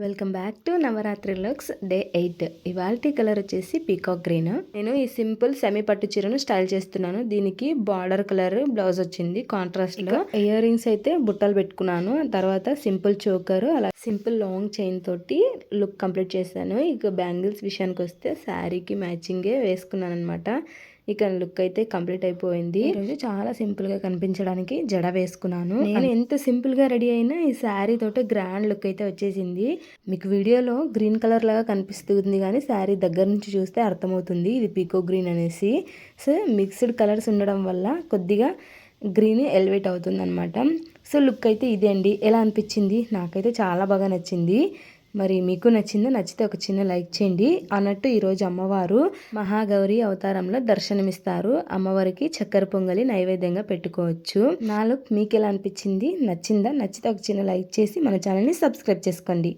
Welcome back to Navratri looks day 8. ఇవాల్టి colour వచ్చేసి peacock green. నేను ఈ సింపుల్ సెమీ పట్టు చీరను స్టైల్ చేస్తున్నాను. దీనికి బార్డర్ కలర్ బ్లౌజ్ వచ్చింది కాంట్రాస్ట్ లో. ఇయర్ రింగ్స్ అయితే బుట్టలు పెట్టుకున్నాను. తర్వాత సింపుల్ చోకర్, అలా సింపుల్ లాంగ్ చైన్ తోటి లుక్ కంప్లీట్ చేశాను. ఇక బ్యాంగిల్స్ విషయానికి వస్తే శారీకి మ్యాచింగే వేసుకున్నాను అనమాట. ఇక లుక్ అయితే కంప్లీట్ అయిపోయింది. ఈరోజు చాలా సింపుల్ గా కనిపించడానికి జడ వేసుకున్నాను. నేను ఎంత సింపుల్ గా రెడీ అయినా ఈ శారీ తోటి గ్రాండ్ లుక్ అయితే వచ్చేసింది. మీకు వీడియోలో గ్రీన్ కలర్ లాగా కనిపిస్తుంది కానీ శారీ దగ్గర నుంచి చూస్తే అర్థమవుతుంది ఇది పీకో గ్రీన్ అనేసి. సో మిక్స్డ్ కలర్స్ ఉండడం వల్ల కొద్దిగా గ్రీన్ ఎలివేట్ అవుతుంది అనమాట. సో లుక్ అయితే ఇదే అండి. ఎలా అనిపించింది? నాకైతే చాలా బాగా నచ్చింది. మరి మీకు నచ్చిందో? నచ్చితే ఒక చిన్న లైక్ చేయండి. అన్నట్టు ఈరోజు అమ్మవారు మహాగౌరి అవతారంలో దర్శనమిస్తారు. అమ్మవారికి చక్కెర పొంగలి నైవేద్యంగా పెట్టుకోవచ్చు. నా లుక్ మీకు ఎలా అనిపించింది? నచ్చిందా? నచ్చితే ఒక చిన్న లైక్ చేసి మన ఛానల్ని సబ్స్క్రైబ్ చేసుకోండి.